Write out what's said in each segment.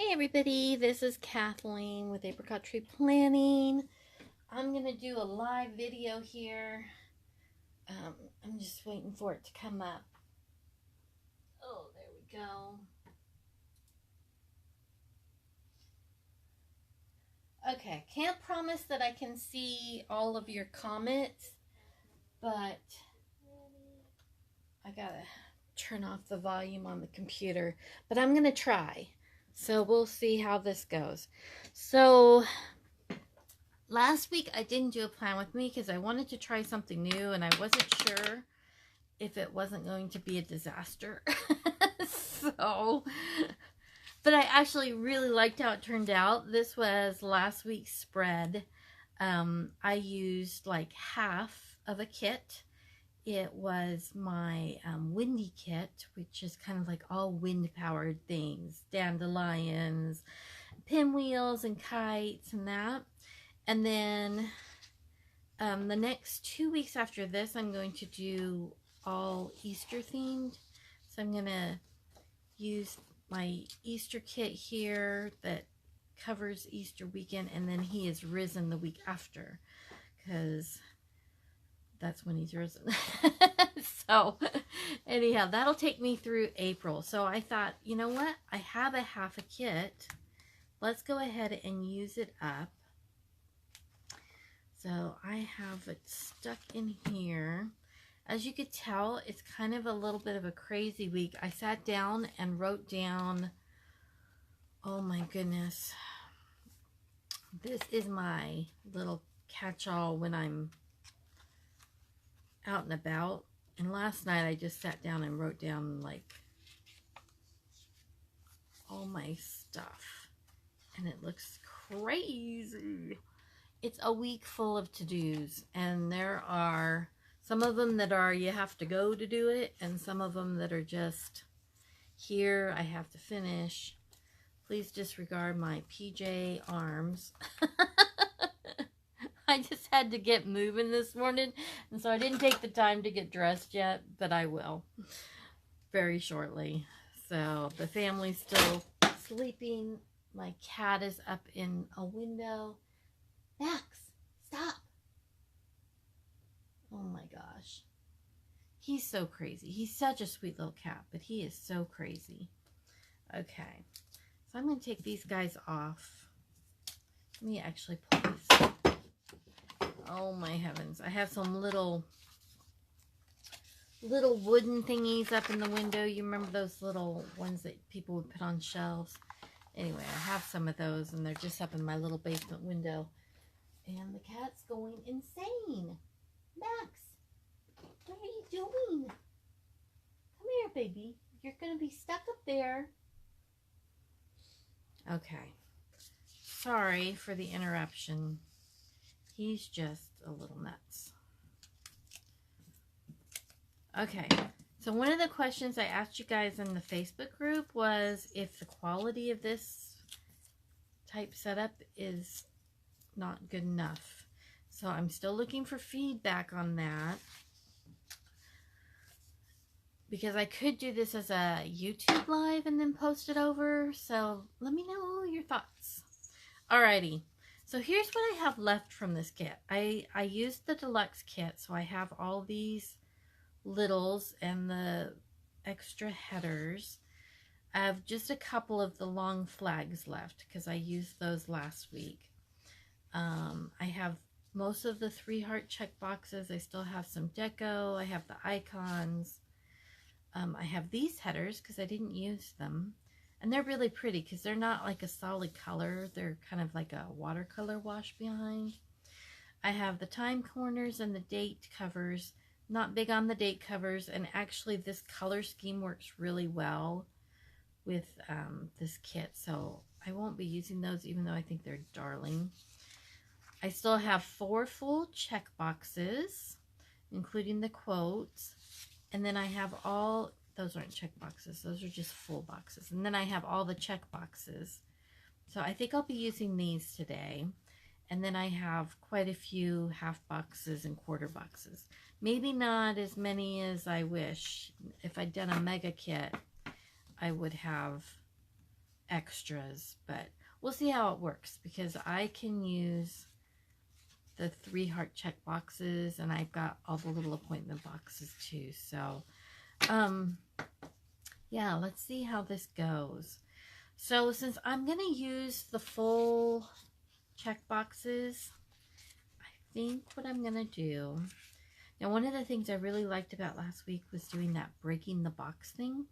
Hey everybody, this is Kathleen with Apricot Tree Planning. I'm going to do a live video here. I'm just waiting for it to come up. Oh, there we go. Okay, can't promise that I can see all of your comments, but I gotta turn off the volume on the computer, but I'm going to try. So we'll see how this goes. So last week I didn't do a plan with me because I wanted to try something new and I wasn't sure if it wasn't going to be a disaster. But I actually really liked how it turned out. This was last week's spread. I used like half of a kit. It was my windy kit, which is kind of like all wind-powered things. Dandelions, pinwheels, and kites, and that. And then the next 2 weeks after this, I'm going to do all Easter themed. So I'm going to use my Easter kit here that covers Easter weekend. And then he is risen the week after, because that's when he's risen. So anyhow, that'll take me through April. So I thought, you know what? I have a half a kit. Let's go ahead and use it up. So I have it stuck in here. As you could tell, it's kind of a little bit of a crazy week. I sat down and wrote down, oh my goodness. This is my little catch-all when I'm out and about. And last night I just sat down and wrote down like all my stuff. And it looks crazy. It's a week full of to-dos. And there are some of them that are you have to go to do it. And some of them that are just here I have to finish. Please disregard my PJ arms. I just had to get moving this morning, and so I didn't take the time to get dressed yet, but I will very shortly. So the family's still sleeping. My cat is up in a window. Max, stop. Oh my gosh. He's so crazy. He's such a sweet little cat, but he is so crazy. Okay, so I'm going to take these guys off. Let me actually pull these. Oh my heavens. I have some little wooden thingies up in the window. You remember those little ones that people would put on shelves? Anyway, I have some of those and they're just up in my little basement window. And the cat's going insane. Max, what are you doing? Come here, baby. You're going to be stuck up there. Okay. Sorry for the interruption. He's just a little nuts. Okay, so one of the questions I asked you guys in the Facebook group was if the quality of this type setup is not good enough. So I'm still looking for feedback on that, because I could do this as a YouTube live and then post it over. So let me know your thoughts. Alrighty. So here's what I have left from this kit. I used the deluxe kit, so I have all these littles and the extra headers. I have just a couple of the long flags left because I used those last week. I have most of the 3-heart check boxes. I still have some deco. I have the icons. I have these headers because I didn't use them. And they're really pretty because they're not like a solid color. They're kind of like a watercolor wash behind. I have the time corners and the date covers. Not big on the date covers. And actually this color scheme works really well with this kit. So I won't be using those even though I think they're darling. I still have 4 full check boxes, including the quotes. And then I have all... Those aren't check boxes. Those are just full boxes. And then I have all the check boxes. So I think I'll be using these today. And then I have quite a few half boxes and quarter boxes. Maybe not as many as I wish. If I'd done a mega kit, I would have extras, but we'll see how it works because I can use the 3 heart check boxes, and I've got all the little appointment boxes too. So, yeah, let's see how this goes. So since I'm going to use the full check boxes, I think what I'm going to do... Now, one of the things I really liked about last week was doing that breaking the box thing.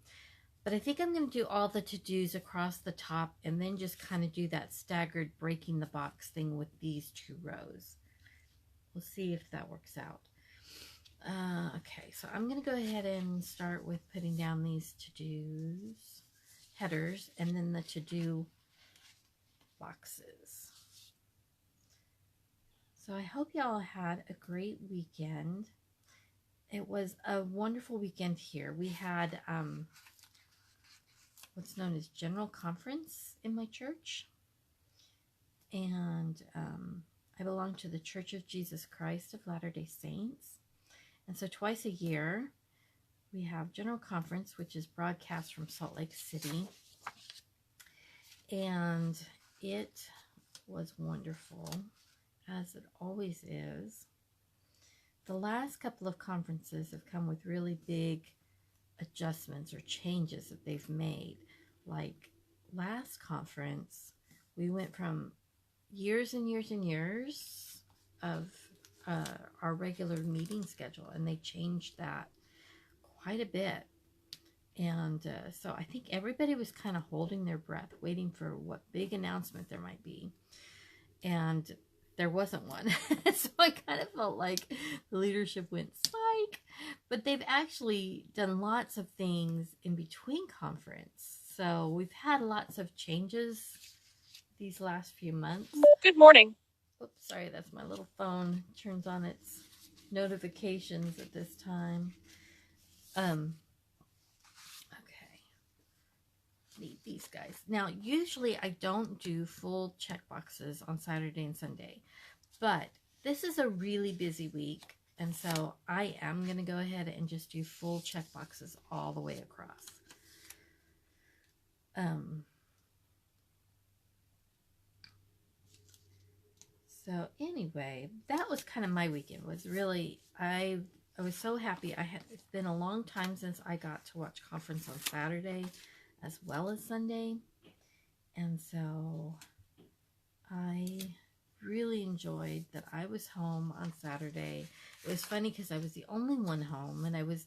But I think I'm going to do all the to-dos across the top and then just kind of do that staggered breaking the box thing with these 2 rows. We'll see if that works out. Okay, so I'm going to go ahead and start with putting down these to-dos, headers, and then the to-do boxes. So I hope y'all had a great weekend. It was a wonderful weekend here. We had what's known as General Conference in my church. And I belong to the Church of Jesus Christ of Latter-day Saints. And so twice a year, we have General Conference, which is broadcast from Salt Lake City. And it was wonderful, as it always is. The last couple of conferences have come with really big adjustments or changes that they've made. Like last conference, we went from years and years and years of our regular meeting schedule, and they changed that quite a bit. And so I think everybody was kind of holding their breath, waiting for what big announcement there might be. And there wasn't one. So I kind of felt like the leadership went psych. But they've actually done lots of things in between conference. So we've had lots of changes these last few months. Good morning. Oops, sorry, that's my little phone. Turns on its notifications at this time. Okay. Need these guys. Now, usually I don't do full check boxes on Saturday and Sunday, but this is a really busy week, and so I am going to go ahead and just do full check boxes all the way across. So anyway, that was kind of my weekend. Was really, I was so happy. It's been a long time since I got to watch conference on Saturday as well as Sunday. And so I really enjoyed that I was home on Saturday. It was funny because I was the only one home, and I was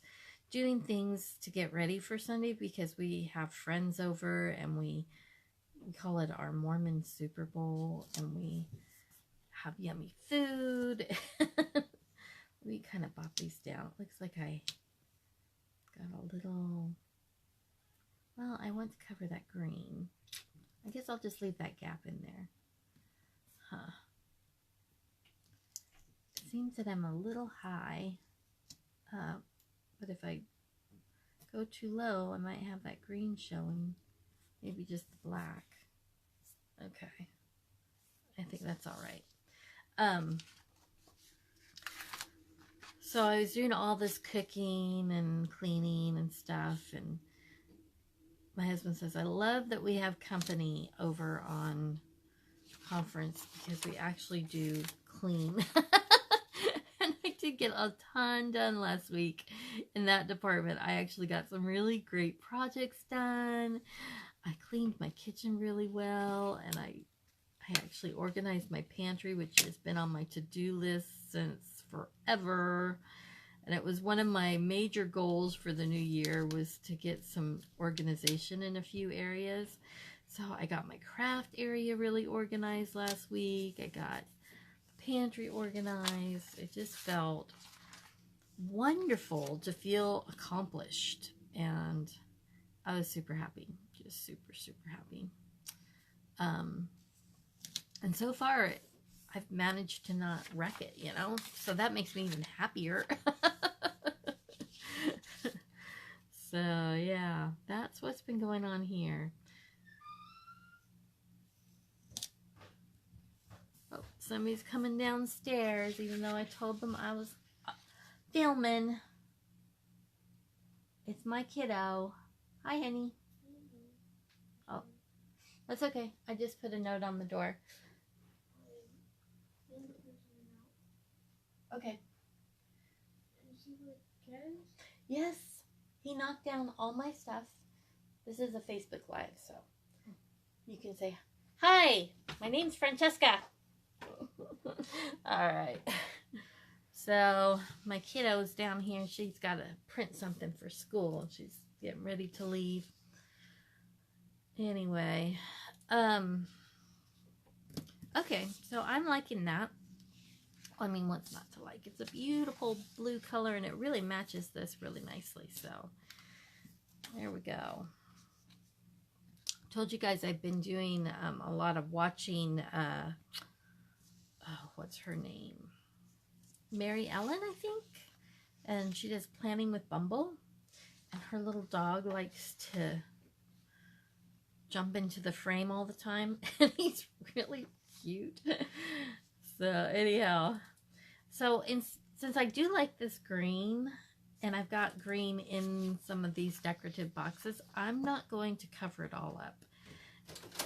doing things to get ready for Sunday because we have friends over, and we call it our Mormon Super Bowl, and we have yummy food. We kind of bop these down. It looks like I got a little... Well, I want to cover that green. I guess I'll just leave that gap in there. Huh. It seems that I'm a little high. But if I go too low, I might have that green showing. Maybe just the black. Okay. I think that's all right. So I was doing all this cooking and cleaning and stuff, and my husband says, I love that we have company over on conference because we actually do clean. And I did get a ton done last week in that department. I actually got some really great projects done. I cleaned my kitchen really well, and I actually organized my pantry, which has been on my to-do list since forever. And it was one of my major goals for the new year was to get some organization in a few areas. So I got my craft area really organized last week. I got the pantry organized. It just felt wonderful to feel accomplished. And I was super happy. Just super, super happy. And so far, I've managed to not wreck it, you know? So that makes me even happier. So, yeah, that's what's been going on here. Oh, somebody's coming downstairs, even though I told them I was filming. It's my kiddo. Hi, honey. Oh, That's okay. I just put a note on the door. Okay. Yes. He knocked down all my stuff. This is a Facebook Live, so you can say, hi, my name's Francesca. All right. So my kiddo's down here. She's got to print something for school. She's getting ready to leave. Anyway, okay, so I'm liking that. I mean, what's not to like? It's a beautiful blue color, and it really matches this really nicely. So there we go. Told you guys I've been doing a lot of watching. Oh, what's her name? Mary Ellen, I think. And she does Planning with Bumble. And her little dog likes to jump into the frame all the time. And he's really cute. So anyhow. So since I do like this green, and I've got green in some of these decorative boxes, I'm not going to cover it all up.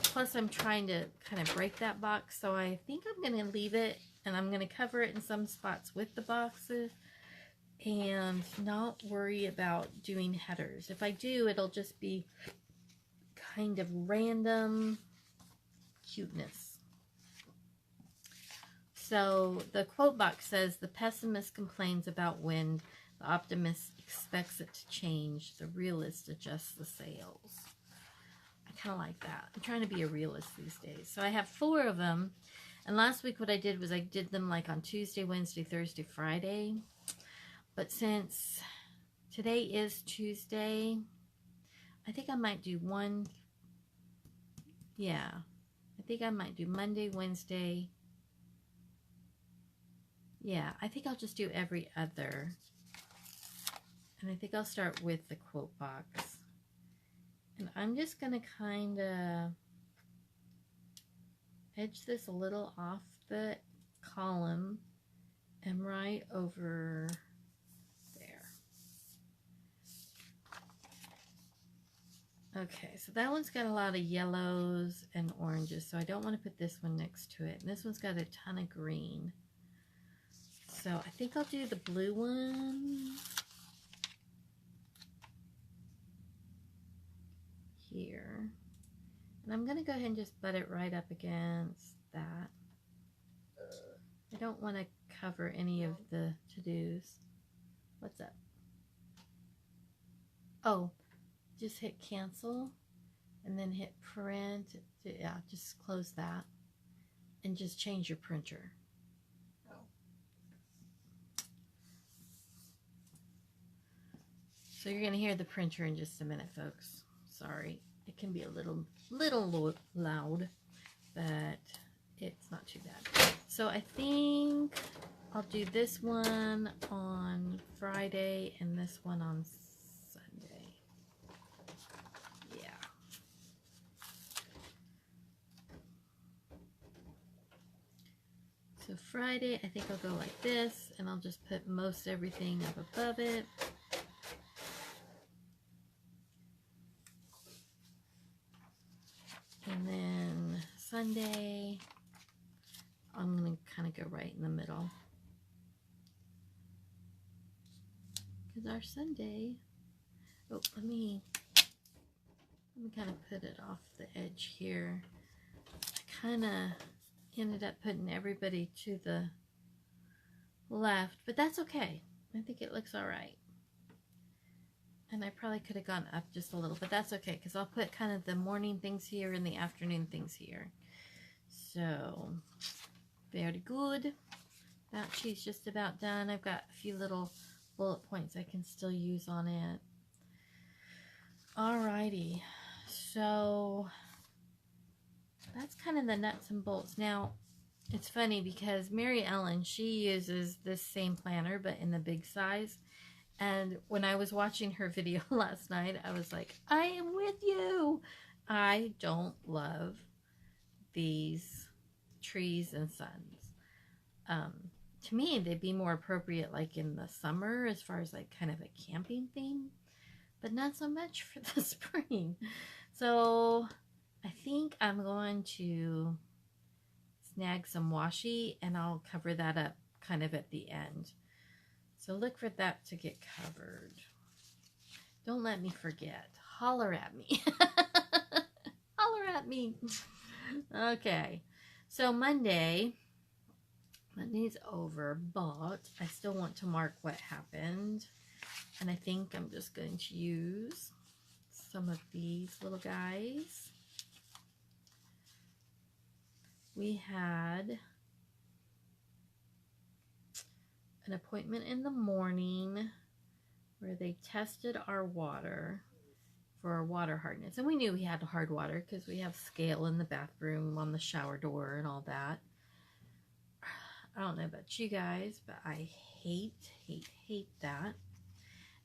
Plus I'm trying to kind of break that box. So I think I'm going to leave it. And I'm going to cover it in some spots with the boxes and not worry about doing headers. If I do, it'll just be kind of random cuteness. So the quote box says, the pessimist complains about wind, the optimist expects it to change, the realist adjusts the sails. I kind of like that. I'm trying to be a realist these days. So I have 4 of them. And last week what I did was I did them like on Tuesday, Wednesday, Thursday, Friday. But since today is Tuesday, I think I might do one. Yeah. I think I might do Monday, Wednesday. Yeah, I think I'll just do every other. And I think I'll start with the quote box. And I'm just going to kind of edge this a little off the column and right over there. Okay, so that one's got a lot of yellows and oranges, so I don't want to put this one next to it. And this one's got a ton of green. So I think I'll do the blue one here. And I'm going to go ahead and just butt it right up against that. I don't want to cover any of the to-dos. What's up? Oh, just hit cancel and then hit print. Yeah, just close that and just change your printer. So you're going to hear the printer in just a minute, folks. Sorry. It can be a little loud, but it's not too bad. So I think I'll do this one on Friday and this one on Sunday. Yeah. So Friday, I think I'll go like this, and I'll just put most everything up above it. And then Sunday, I'm going to kind of go right in the middle. Because our Sunday, oh, let me kind of put it off the edge here. I kind of ended up putting everybody to the left, but that's okay. I think it looks all right. And I probably could have gone up just a little, but that's okay, because I'll put kind of the morning things here and the afternoon things here. So, very good. That sheet's just about done. I've got a few little bullet points I can still use on it. Alrighty. So, that's kind of the nuts and bolts. Now, it's funny because Mary Ellen, she uses this same planner, but in the big size. And when I was watching her video last night, I was like, I am with you. I don't love these trees and suns. To me, they'd be more appropriate like in the summer as far as like kind of a camping theme, but not so much for the spring. So I think think I'm going to snag some washi and I'll cover that up kind of at the end. So look for that to get covered. Don't let me forget. Holler at me. Holler at me. Okay. So Monday's over, but I still want to mark what happened. And I think I'm just going to use some of these little guys. We had an appointment in the morning where they tested our water for our water hardness. And we knew we had hard water because we have scale in the bathroom on the shower door and all that. I don't know about you guys, but I hate that.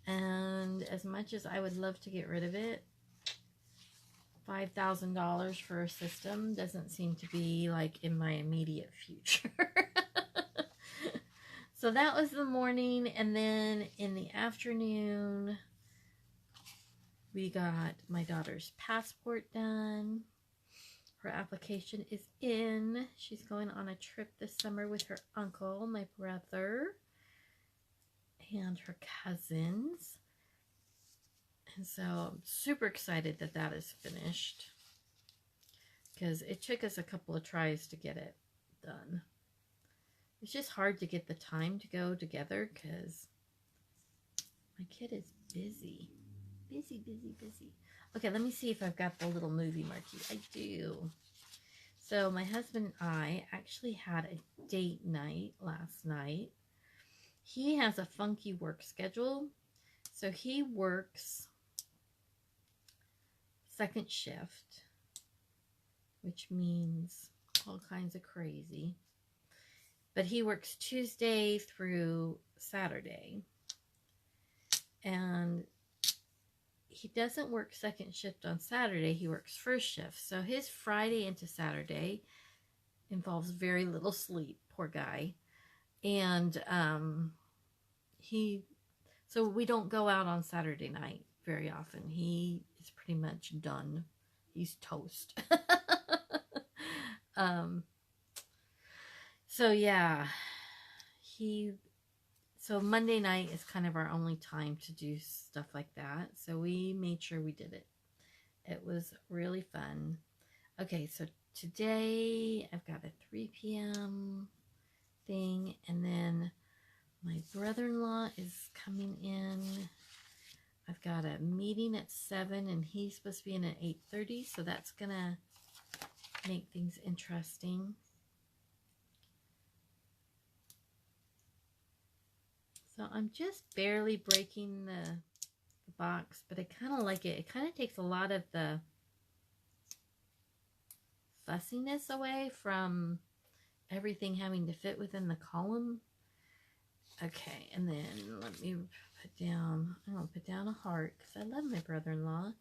And as much as I would love to get rid of it, $5,000 for a system doesn't seem to be like in my immediate future. So that was the morning, and then in the afternoon we got my daughter's passport done. Her application is in. She's going on a trip this summer with her uncle, my brother, and her cousins. And so I'm super excited that that is finished, because it took us a couple of tries to get it done. It's just hard to get the time to go together because my kid is busy. Busy. Okay, let me see if I've got the little movie marquee. I do. So my husband and I actually had a date night last night. He has a funky work schedule. So he works second shift, which means all kinds of crazy. But he works Tuesday through Saturday. And he doesn't work second shift on Saturday. He works first shift. So his Friday into Saturday involves very little sleep. Poor guy. And so we don't go out on Saturday night very often. He is pretty much done. He's toast. So yeah, so Monday night is kind of our only time to do stuff like that. So we made sure we did it. It was really fun. Okay, so today I've got a 3 p.m. thing, and then my brother-in-law is coming in. I've got a meeting at 7, and he's supposed to be in at 8:30, so that's gonna make things interesting. So I'm just barely breaking the box, but I kind of like it. It kind of takes a lot of the fussiness away from everything having to fit within the column. Okay, and then let me I'm going to put down a heart because I love my brother-in-law. And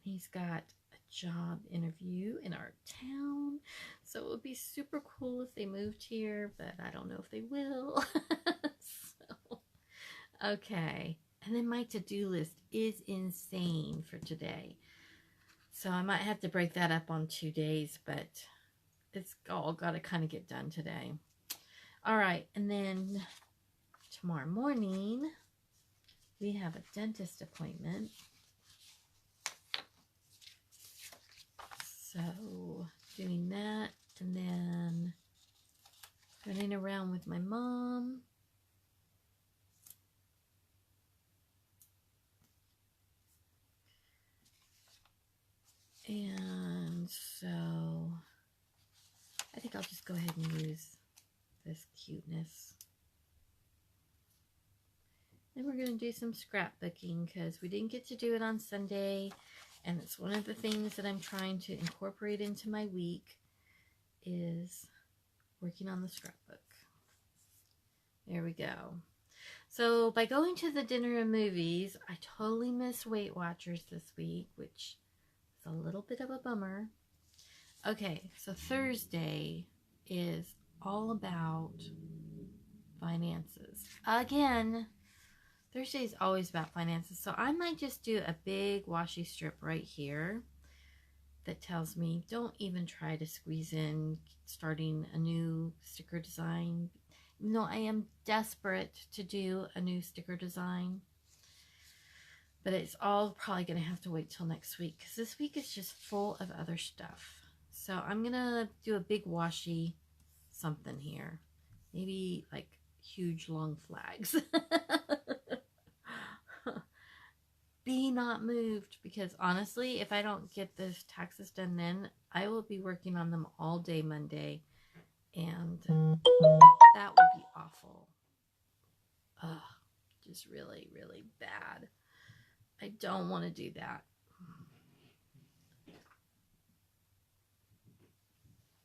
he's got a job interview in our town. So it would be super cool if they moved here, but I don't know if they will. Okay, and then my to-do list is insane for today. So I might have to break that up on 2 days, but it's all got to kind of get done today. All right, and then tomorrow morning, we have a dentist appointment. So doing that, and then running around with my mom. And so I think I'll just go ahead and use this cuteness. Then we're going to do some scrapbooking because we didn't get to do it on Sunday. And it's one of the things that I'm trying to incorporate into my week is working on the scrapbook. There we go. So by going to the dinner and movies, I totally missed Weight Watchers this week, which is a little bit of a bummer. Okay, so Thursday is all about finances. Again, Thursday is always about finances. So I might just do a big washi strip right here that tells me don't even try to squeeze in starting a new sticker design. No, I am desperate to do a new sticker design, but it's all probably going to have to wait till next week because this week is just full of other stuff. So I'm going to do a big washi something here. Maybe like huge long flags. Be not moved, because honestly, if I don't get those taxes done then, I will be working on them all day Monday, and that would be awful. Ugh, just really, really bad. I don't want to do that.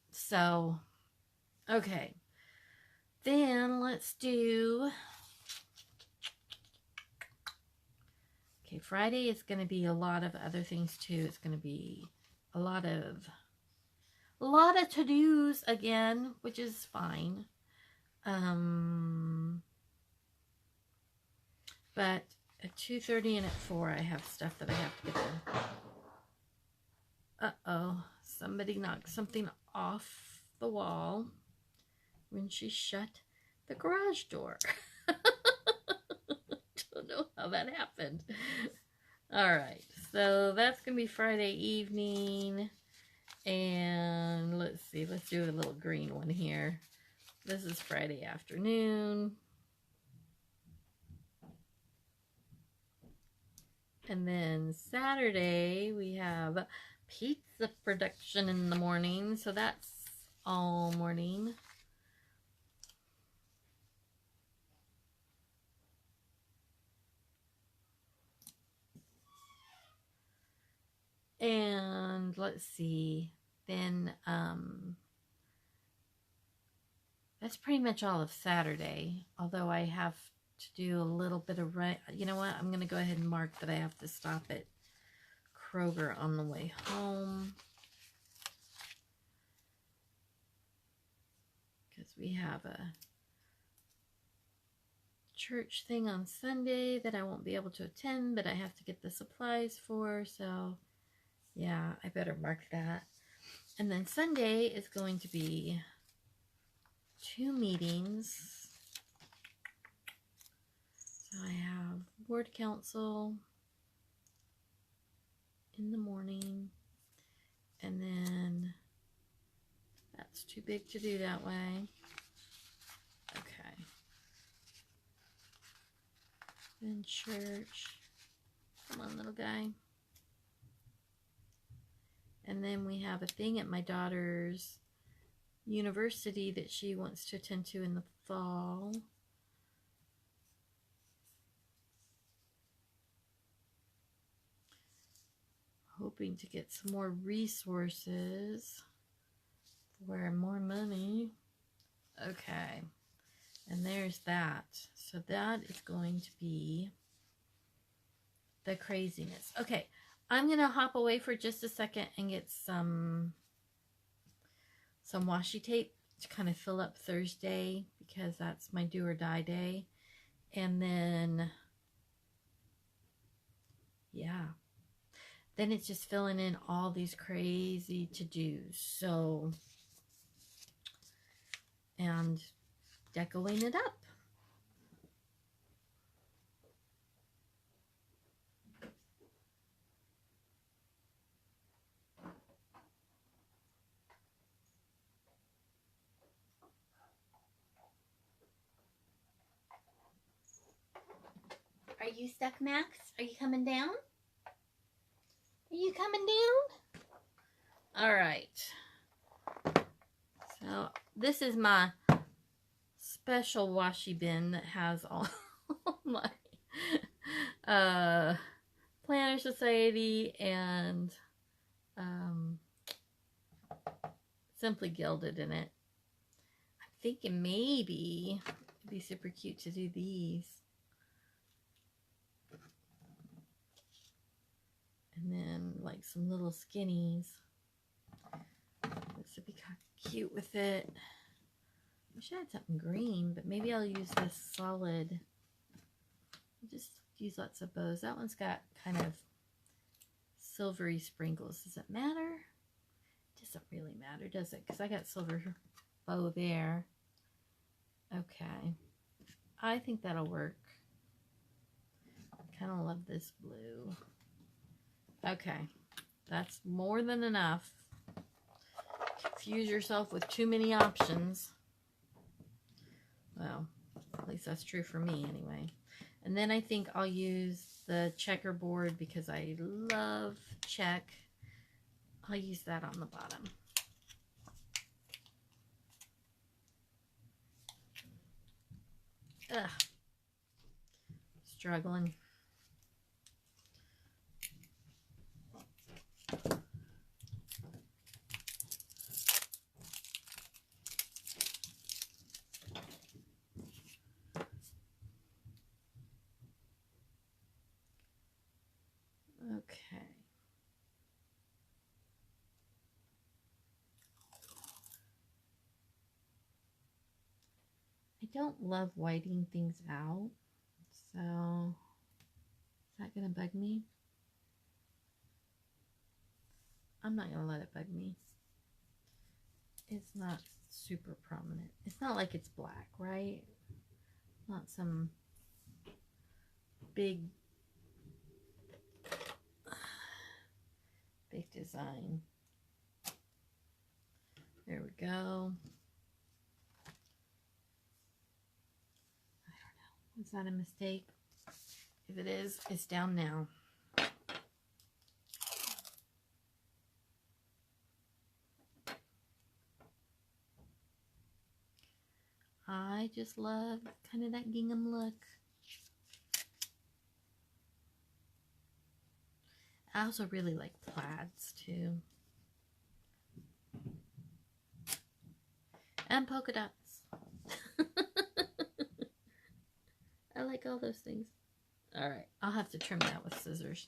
So, okay. Then let's do... Okay, Friday is going to be a lot of other things too. It's going to be a lot of to-dos again, which is fine. But at 2:30 and at 4, I have stuff that I have to get done. Uh-oh, somebody knocked something off the wall when she shut the garage door. Don't know how that happened. All right, so that's gonna be Friday evening, and let's see, let's do a little green one here. This is Friday afternoon, and then Saturday we have pizza production in the morning, so that's all morning. And let's see, then that's pretty much all of Saturday, although I have to do a little bit of you know what, I'm gonna go ahead and mark that I have to stop at Kroger on the way home, because we have a church thing on Sunday that I won't be able to attend, but I have to get the supplies for, so yeah, I better mark that. And then Sunday is going to be 2 meetings. So I have ward council in the morning, and then that's too big to do that way. Okay. Then church. Come on, little guy. And then we have a thing at my daughter's university that she wants to attend to in the fall. Hoping to get some more resources for more money. Okay. And there's that. So that is going to be the craziness. Okay. I'm going to hop away for just a second and get some washi tape to kind of fill up Thursday, because that's my do or die day. And then, yeah. Then it's just filling in all these crazy to-dos. So, and decoing it up. Are you stuck, Max? Are you coming down? Are you coming down? All right. So this is my special washi bin that has all my Planner Society and Simply Gilded in it. I'm thinking maybe it'd be super cute to do these. And then like some little skinnies. This would be kind of cute with it. Wish I had something green, but maybe I'll use this solid. I'll just use lots of bows. That one's got kind of silvery sprinkles. Does it matter? doesn't really matter, does it? Because I got silver bow there. Okay. I think that'll work. I kind of love this blue. Okay. That's more than enough. Confuse yourself with too many options. Well, at least that's true for me anyway. And then I think I'll use the checkerboard because I love check. I'll use that on the bottom. Ugh. Struggling. Okay. I don't love whiting things out, so is that going to bug me? I'm not going to let it bug me. It's not super prominent. It's not like it's black, right? Not some big design. There we go. I don't know. Was that a mistake? If it is, it's down now. I just love kind of that gingham look. I also really like plaids too. And polka dots. I like all those things. All right, I'll have to trim that with scissors.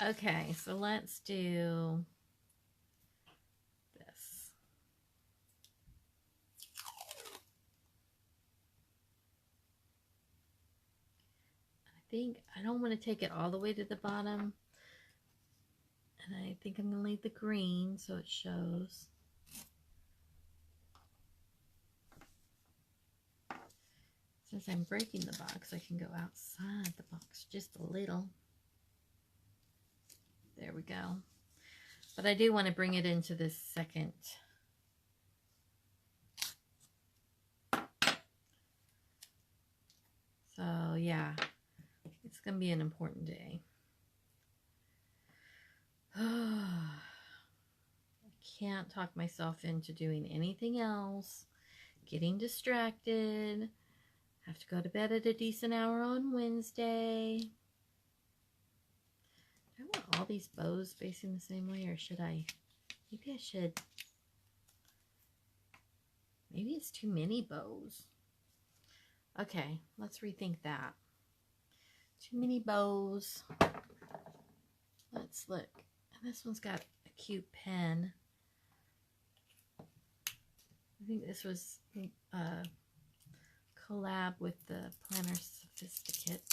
Okay, so let's do this. I think I don't want to take it all the way to the bottom. And I think I'm going to leave the green so it shows. Since I'm breaking the box, I can go outside the box just a little. There we go. But I do want to bring it into this second. So yeah, it's going to be an important day. I can't talk myself into doing anything else. Getting distracted. Have to go to bed at a decent hour on Wednesday. Do I want all these bows facing the same way, or should I? Maybe I should. Maybe it's too many bows. Okay, let's rethink that. Too many bows. Let's look. And this one's got a cute pen. I think this was a collab with the Planner Sophisticate.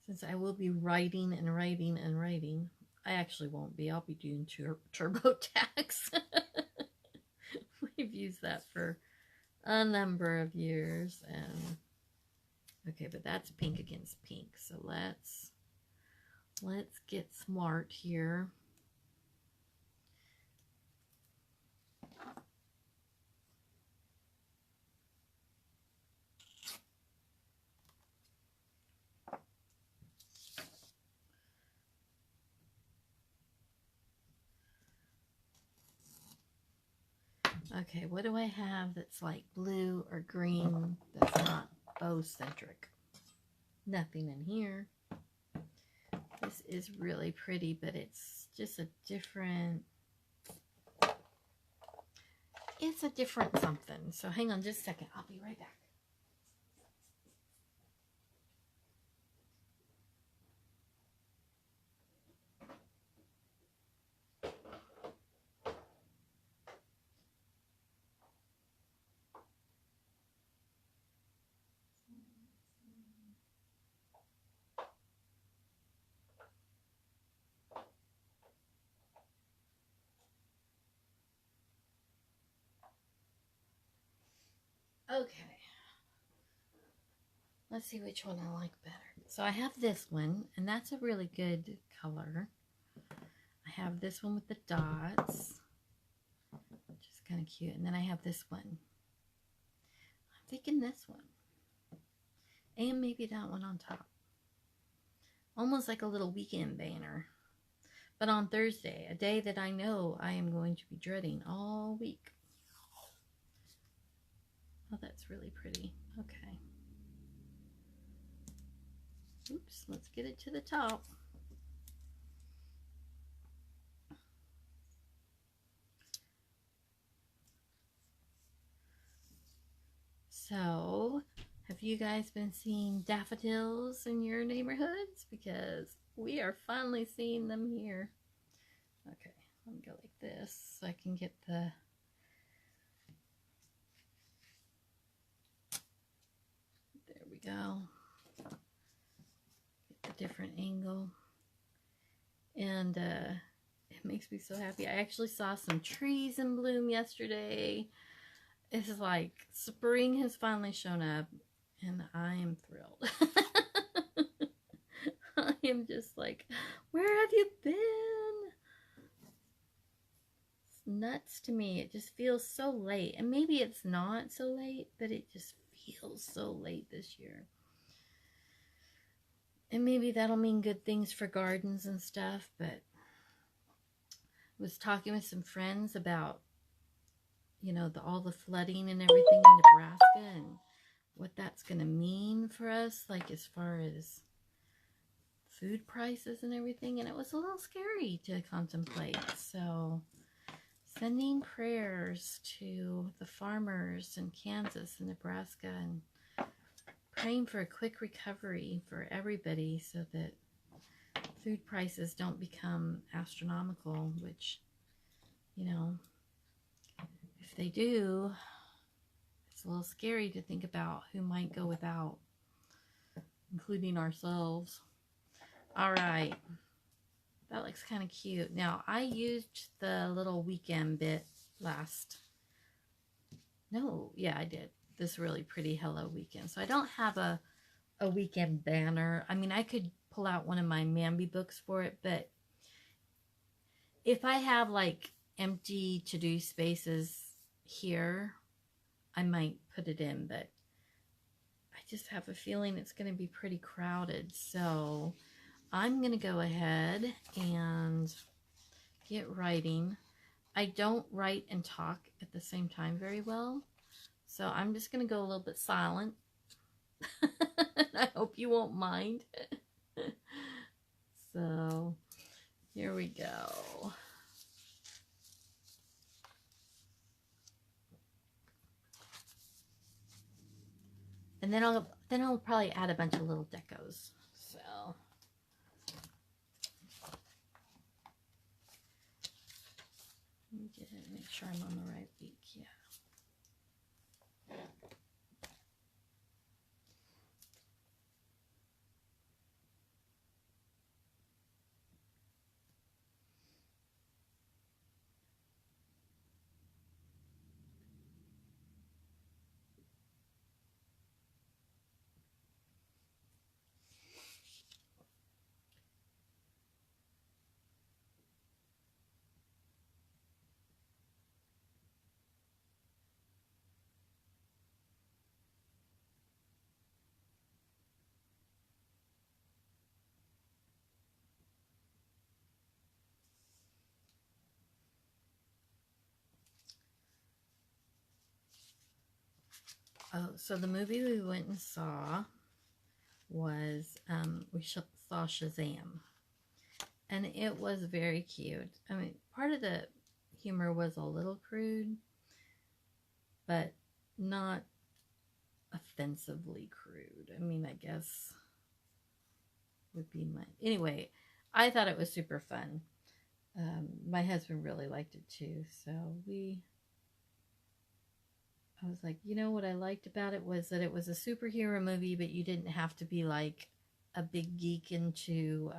Since I will be writing and writing and writing, I actually won't be. I'll be doing TurboTax. We've used that for a number of years. And okay, but that's pink against pink. So let's get smart here. Okay, what do I have that's like blue or green that's not bow-centric? Nothing in here. This is really pretty, but it's just a different... It's a different something. So hang on just a second. I'll be right back. Okay. Let's see which one I like better. So I have this one, and that's a really good color. I have this one with the dots, which is kind of cute. And then I have this one. I'm thinking this one. And maybe that one on top. Almost like a little weekend banner. But on Thursday, a day that I know I am going to be dreading all week. Oh, that's really pretty. Okay. Oops, let's get it to the top. So, have you guys been seeing daffodils in your neighborhoods? Because we are finally seeing them here. Okay, let me go like this so I can get the... There we go. Get the different angle. And it makes me so happy. I actually saw some trees in bloom yesterday. It's like spring has finally shown up, and I am thrilled. I am just like, where have you been? It's nuts to me. It just feels so late. And maybe it's not so late, but it just feels so late this year. And maybe that'll mean good things for gardens and stuff, but I was talking with some friends about, you know, all the flooding and everything in Nebraska and what that's going to mean for us, like as far as food prices and everything. And it was a little scary to contemplate. So sending prayers to the farmers in Kansas and Nebraska and praying for a quick recovery for everybody so that food prices don't become astronomical, which, you know, if they do, it's a little scary to think about who might go without, including ourselves. All right. That looks kind of cute. Now, I used the little weekend bit last. No, yeah, I did. This really pretty Hello Weekend. So I don't have a weekend banner. I mean, I could pull out one of my Mambi books for it, but if I have like empty to-do spaces here, I might put it in, but I just have a feeling it's going to be pretty crowded. So I'm going to go ahead and get writing. I don't write and talk at the same time very well, so I'm just going to go a little bit silent. I hope you won't mind. So here we go. And then I'll probably add a bunch of little decos. So let me get it, make sure I'm on the right week. Yeah. Oh, so the movie we went and saw was, we saw Shazam. And it was very cute. I mean, part of the humor was a little crude, but not offensively crude. I mean, I guess would be my... Anyway, I thought it was super fun. My husband really liked it too, so I was like, you know what I liked about it was that it was a superhero movie, but you didn't have to be like a big geek into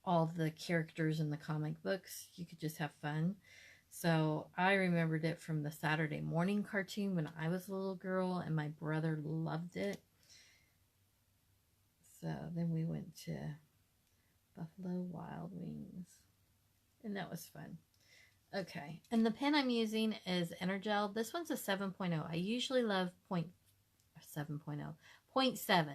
all the characters in the comic books. You could just have fun. So I remembered it from the Saturday morning cartoon when I was a little girl, and my brother loved it. So then we went to Buffalo Wild Wings, and that was fun. Okay, and the pen I'm using is Energel. This one's a 7.0. I usually love 7.0, 0.7,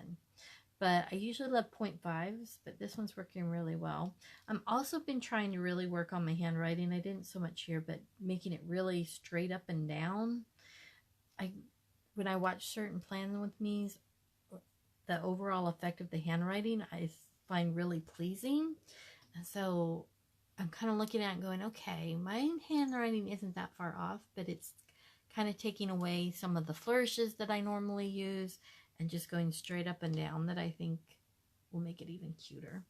but I usually love 0.5s, but this one's working really well. I'm also been trying to really work on my handwriting. I didn't so much here, but making it really straight up and down. When I watch certain Plan With Me's, the overall effect of the handwriting I find really pleasing. And so I'm kind of looking at it and going, okay, my handwriting isn't that far off, but it's kind of taking away some of the flourishes that I normally use and just going straight up and down that I think will make it even cuter.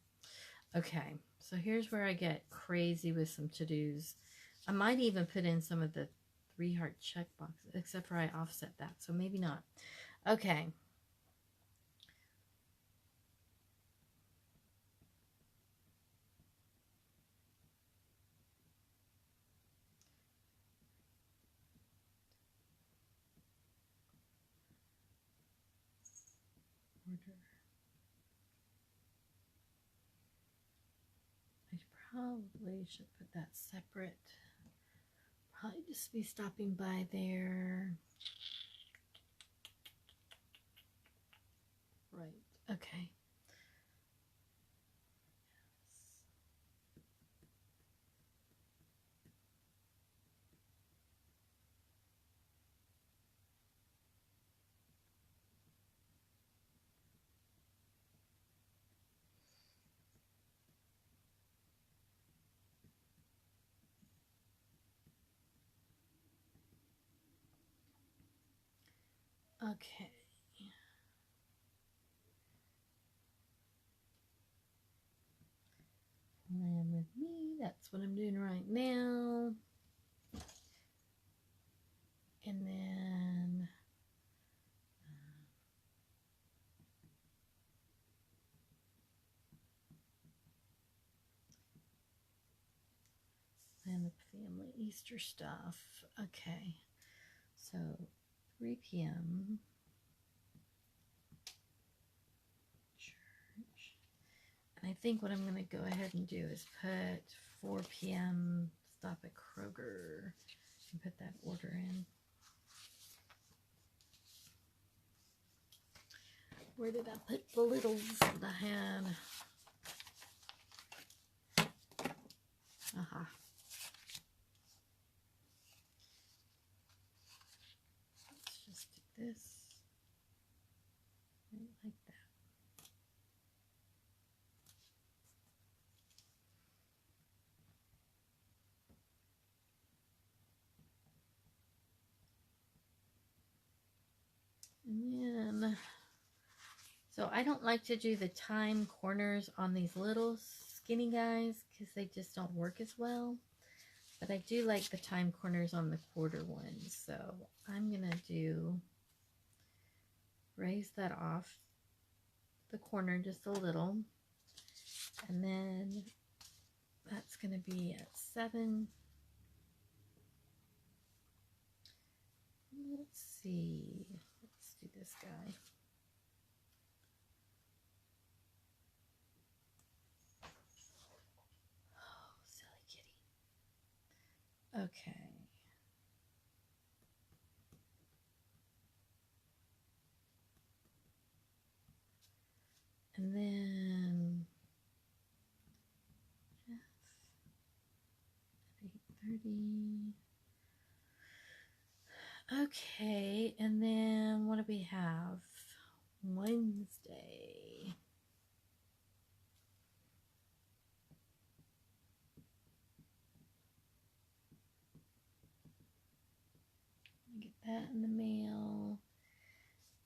Okay, so here's where I get crazy with some to-dos. I might even put in some of the 3-heart check boxes, except for I offset that, so maybe not. Okay. I probably should put that separate. Probably just be stopping by there. Right, okay. Okay. Plan With Me, that's what I'm doing right now. And then Plan With Family, Easter stuff. Okay, so 3 p.m. church. And I think what I'm going to go ahead and do is put 4 p.m. stop at Kroger and put that order in. Where did I put the littles that I had? Aha. Let's just do this right like that. And then, so I don't like to do the time corners on these little skinny guys because they just don't work as well. But I do like the time corners on the quarter ones. So I'm going to raise that off the corner just a little. And then that's going to be at 7. Let's see. Let's do this guy. Oh, silly kitty. Okay. And then Jeff at 8:30. Okay, and then what do we have? Wednesday. Get that in the mail.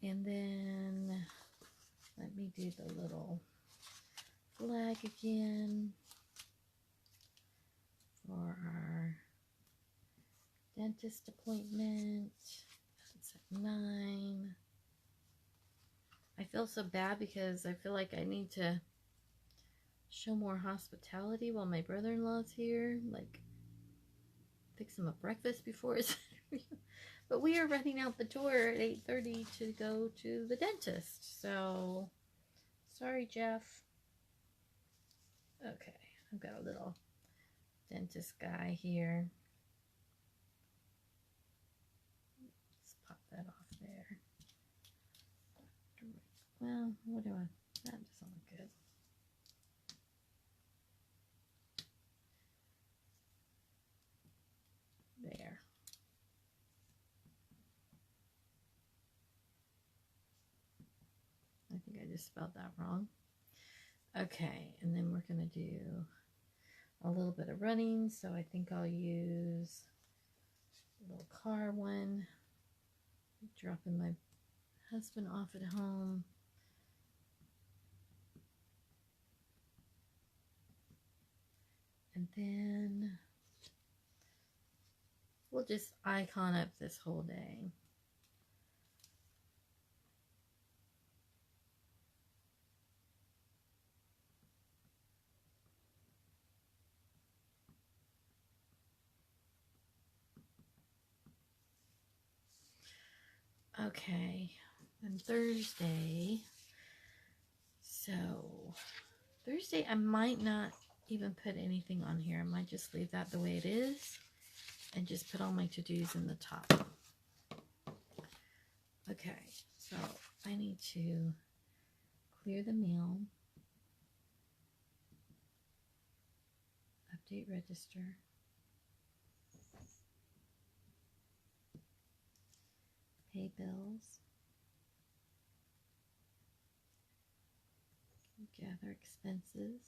And then let me do the little flag again for our dentist appointment. It's at 9. I feel so bad because I feel like I need to show more hospitality while my brother-in-law's here. Like, fix him a breakfast before his interview. But we are running out the door at 8:30 to go to the dentist. So, sorry, Jeff. Okay, I've got a little dentist guy here. Let's pop that off there. Well, what do I... That doesn't look good. There. I think I just spelled that wrong. Okay, and then we're going to do a little bit of running, so I think I'll use a little car one. Dropping my husband off at home. And then we'll just icon up this whole day. Okay, and Thursday. So, Thursday I might not even put anything on here. I might just leave that the way it is and just put all my to-dos in the top. Okay, so I need to clear the mail, update register, pay bills, gather expenses,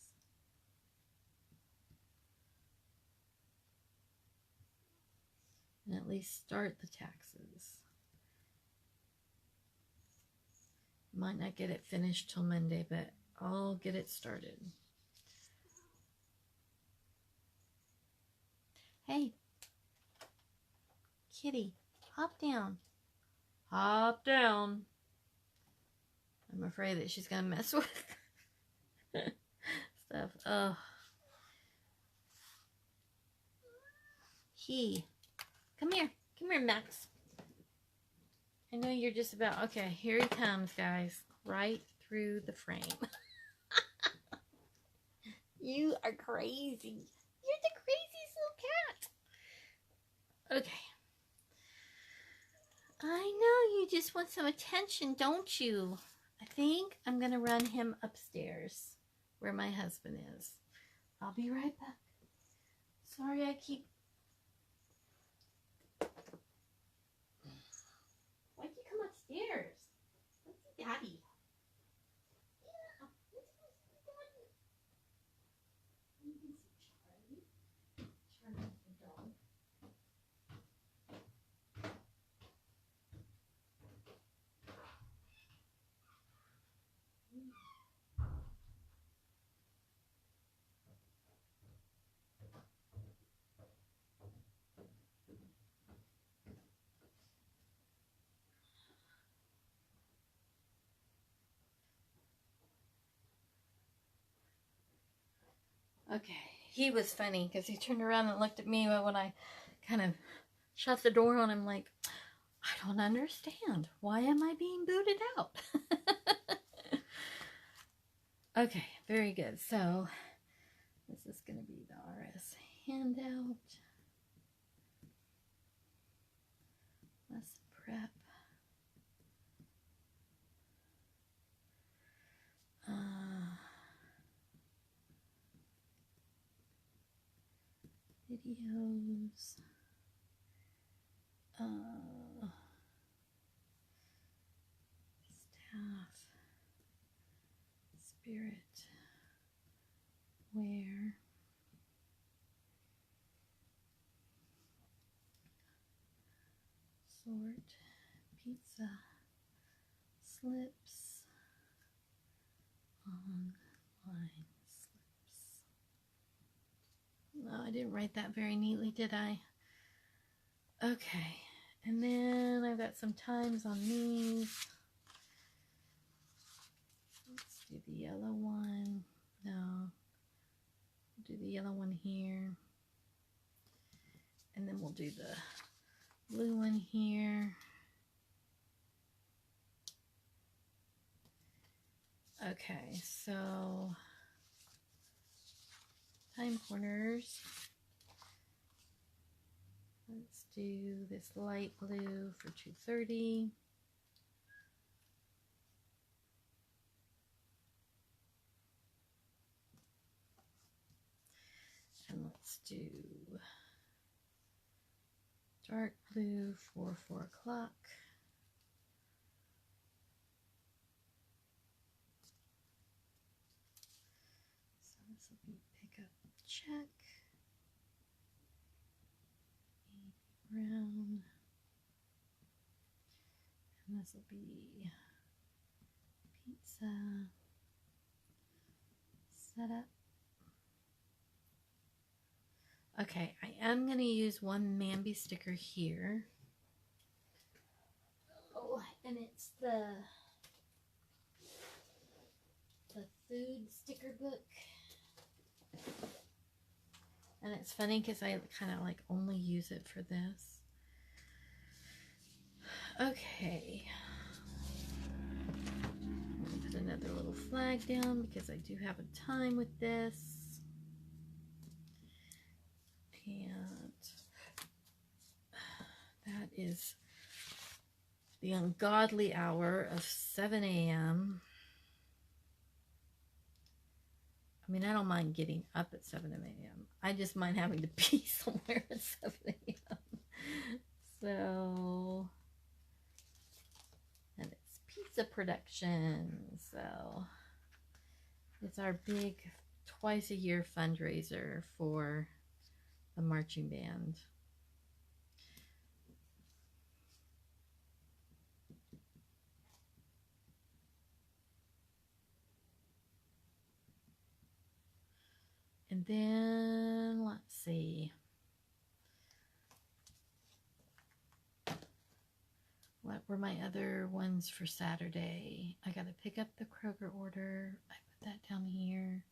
and at least start the taxes. Might not get it finished till Monday, but I'll get it started. Hey, kitty, hop down. Hop down. I'm afraid that she's gonna mess with stuff. Oh. Come here. Come here, Max. I know you're just about... Okay, here he comes, guys. Right through the frame. You are crazy. You're the craziest little cat. Okay. I know you just want some attention, don't you? I think I'm going to run him upstairs where my husband is. I'll be right back. Sorry I keep... Why'd you come upstairs? Let's see Daddy. Yeah, let's go see Daddy. You can see Charlie. Charlie's the dog. Okay, he was funny because he turned around and looked at me when I kind of shut the door on him like, I don't understand. Why am I being booted out? Okay, very good. So, this is going to be the RS handout. Lesson prep. Videos. Staff. Spirit. Where. Sort. Pizza. Slips. Online slips. No, I didn't write that very neatly, did I? Okay, and then I've got some times on these. Let's do the yellow one. No, we'll do the yellow one here. And then then we'll do the blue one here. Okay, so time corners. Let's do this light blue for 230. And let's do dark blue for 4 o'clock. So this will be pick up, check. Brown. And this will be pizza setup. Okay, I am going to use one Mambi sticker here. Oh, and it's the food sticker book. And it's funny because I kind of like only use it for this. Okay. I'm going to put another little flag down because I do have a time with this. And that is the ungodly hour of 7 a.m. I mean, I don't mind getting up at 7 a.m. I just mind having to be somewhere at 7 a.m. So, and it's pizza production. So, it's our big twice a year fundraiser for the marching band. And then, let's see. What were my other ones for Saturday? I got to pick up the Kroger order. I put that down here.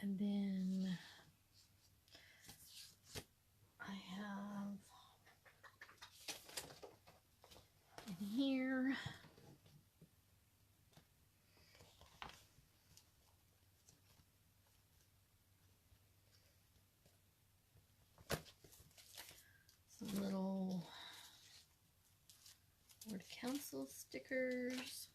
And then I have in here some little Board of Council stickers.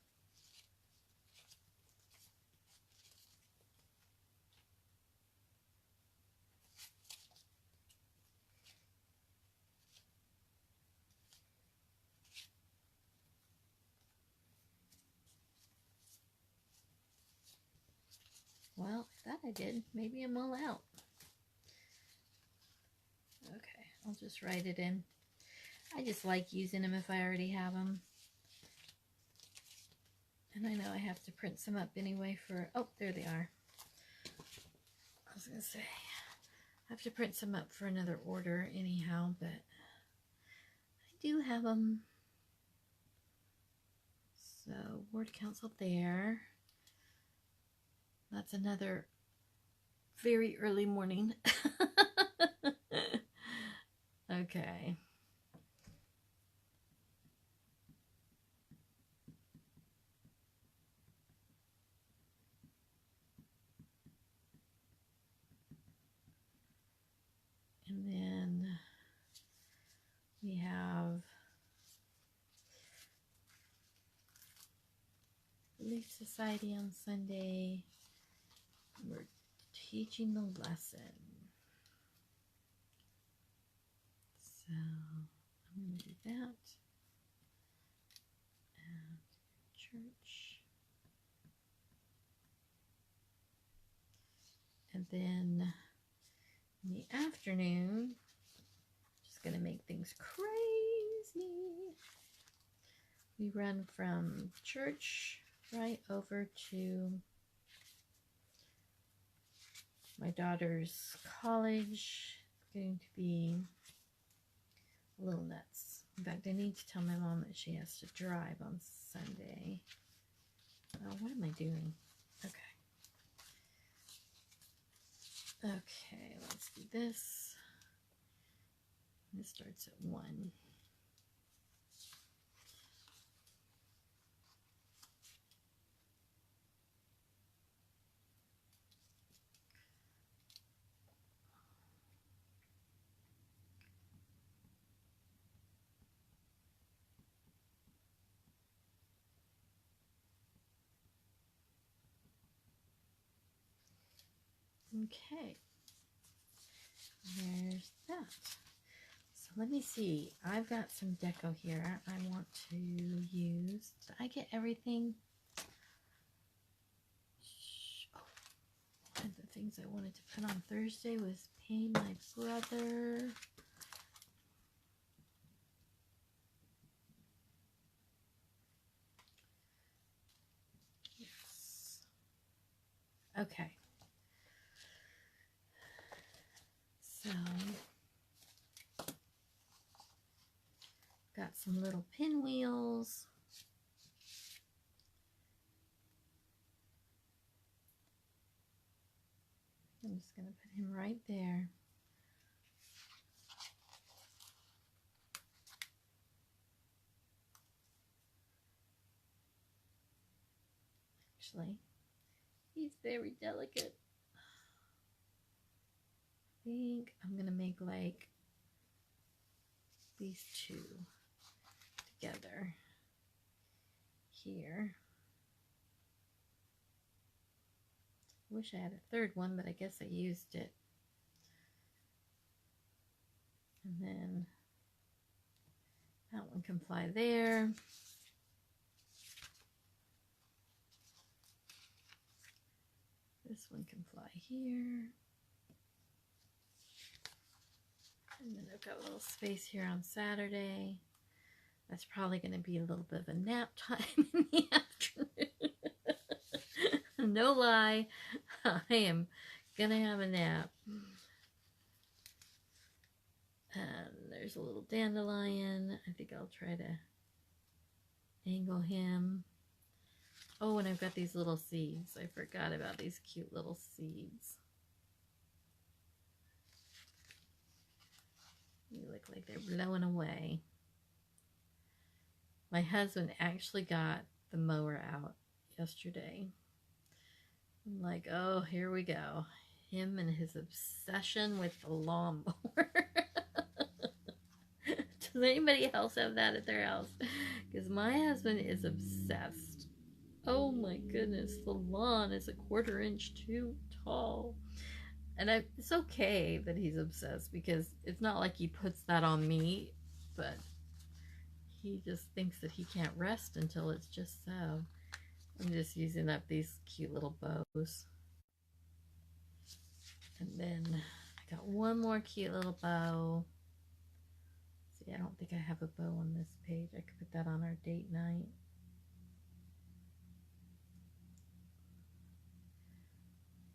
Well, that I did. Maybe I'm all out. Okay, I'll just write it in. I just like using them if I already have them. And I know I have to print some up anyway for... Oh, there they are. I was going to say, I have to print some up for another order anyhow, but I do have them. So, Ward Council there. That's another very early morning. Okay. And then we have Relief Society on Sunday. We're teaching the lesson. So I'm going to do that. And church. And then in the afternoon, just going to make things crazy. We run from church right over to My daughter's college is going to be a little nuts. In fact, I need to tell my mom that she has to drive on Sunday. Oh, what am I doing? Okay. Okay, let's do this. This starts at 1. Okay, there's that. So let me see. I've got some deco here I want to use. Did I get everything? Oh, one of the things I wanted to put on Thursday was pay my brother. Yes. Okay. So, got some little pinwheels. I'm just going to put him right there. Actually, he's very delicate. I think I'm going to make like these two together here. Wish I had a third one, but I guess I used it. And then that one can fly there. This one can fly here. And then I've got a little space here on Saturday. That's probably going to be a little bit of a nap time in the afternoon. No lie, I am going to have a nap. And there's a little dandelion. I think I'll try to angle him. Oh, and I've got these little seeds. I forgot about these cute little seeds. They look like they're blowing away. My husband actually got the mower out yesterday. I'm like, oh, here we go. Him and his obsession with the lawnmower. Does anybody else have that at their house? Because my husband is obsessed. Oh my goodness, the lawn is a 1/4 inch too tall. And it's okay that he's obsessed because it's not like he puts that on me, but he just thinks that he can't rest until it's just so. I'm just using up these cute little bows. And then I got one more cute little bow. See, I don't think I have a bow on this page. I could put that on our date night.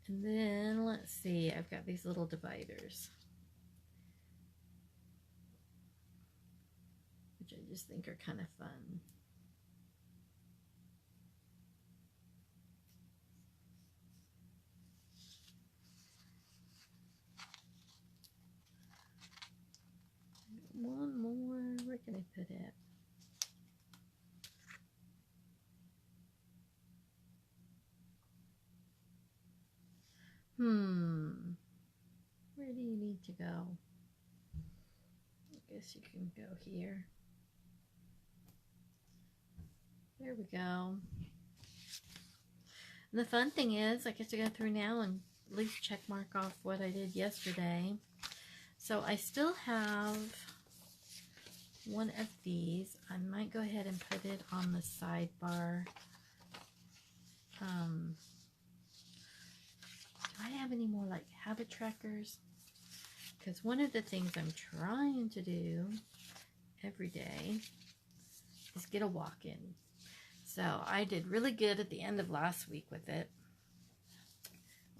And then, let's see, I've got these little dividers, which I just think are kind of fun. One more, where can I put it? Where do you need to go? I guess you can go here. There we go. And the fun thing is, I get to go through now and at least check mark off what I did yesterday. So I still have one of these. I might go ahead and put it on the sidebar. Do I have any more like habit trackers? Because one of the things I'm trying to do every day is get a walk-in. So I did really good at the end of last week with it.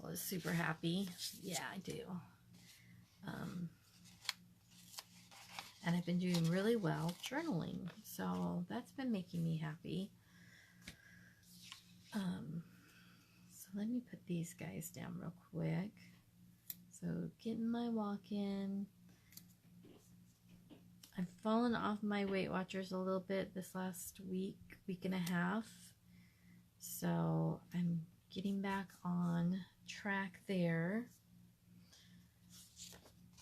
was super happy. Yeah, I do. And I've been doing really well journaling, so that's been making me happy. So let me put these guys down real quick. So getting my walk in. I've fallen off my Weight Watchers a little bit this last week and a half. So I'm getting back on track there.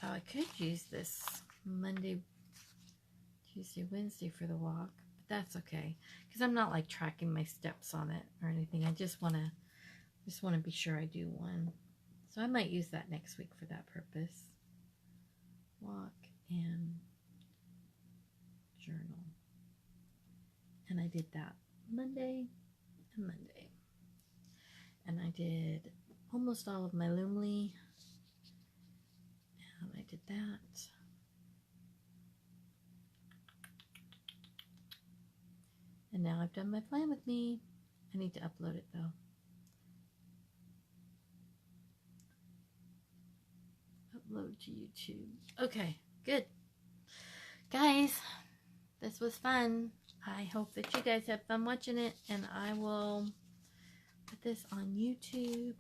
Oh, I could use this Monday, Tuesday, Wednesday for the walk, but that's okay because I'm not like tracking my steps on it or anything. I just want to be sure I do one. So I might use that next week for that purpose. Walk and journal. And I did that Monday and Monday. And I did almost all of my Lumley. And I did that. And now I've done my plan with me. I need to upload it though. Upload to YouTube. Okay, good. Guys, this was fun. I hope that you guys have fun watching it, and I will put this on YouTube.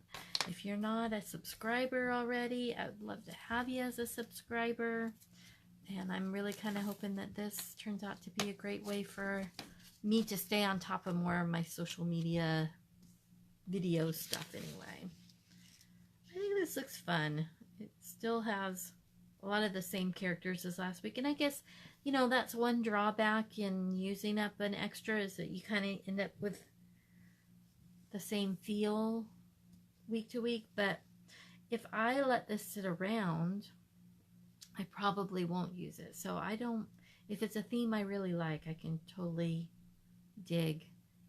If you're not a subscriber already, I would love to have you as a subscriber. And I'm really kind of hoping that this turns out to be a great way for me to stay on top of more of my social media video stuff anyway. I think this looks fun. It still has a lot of the same characters as last week. And I guess, you know, that's one drawback in using up an extra is that you kind of end up with the same feel week to week. But if I let this sit around, I probably won't use it. So I don't, if it's a theme I really like, I can totally dig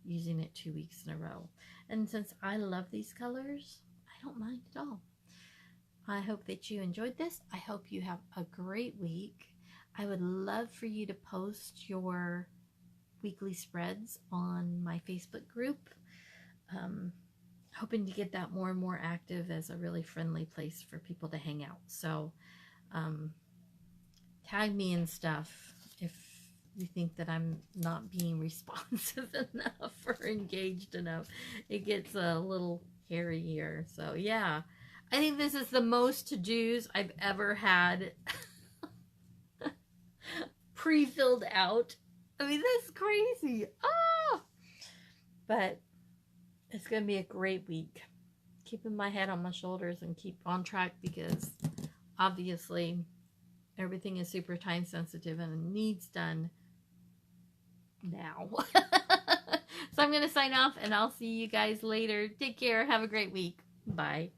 using it 2 weeks in a row. And since I love these colors, I don't mind at all. I hope that you enjoyed this. I hope you have a great week. I would love for you to post your weekly spreads on my Facebook group. Hoping to get that more and more active as a really friendly place for people to hang out. So tag me and stuff if you think that I'm not being responsive enough or engaged enough. It gets a little hairy here. So yeah, I think this is the most to-dos I've ever had pre-filled out. I mean, that's crazy. Ah! But it's going to be a great week. Keeping my head on my shoulders and keep on track because obviously everything is super time sensitive and it needs done now. So I'm going to sign off and I'll see you guys later. Take care. Have a great week. Bye.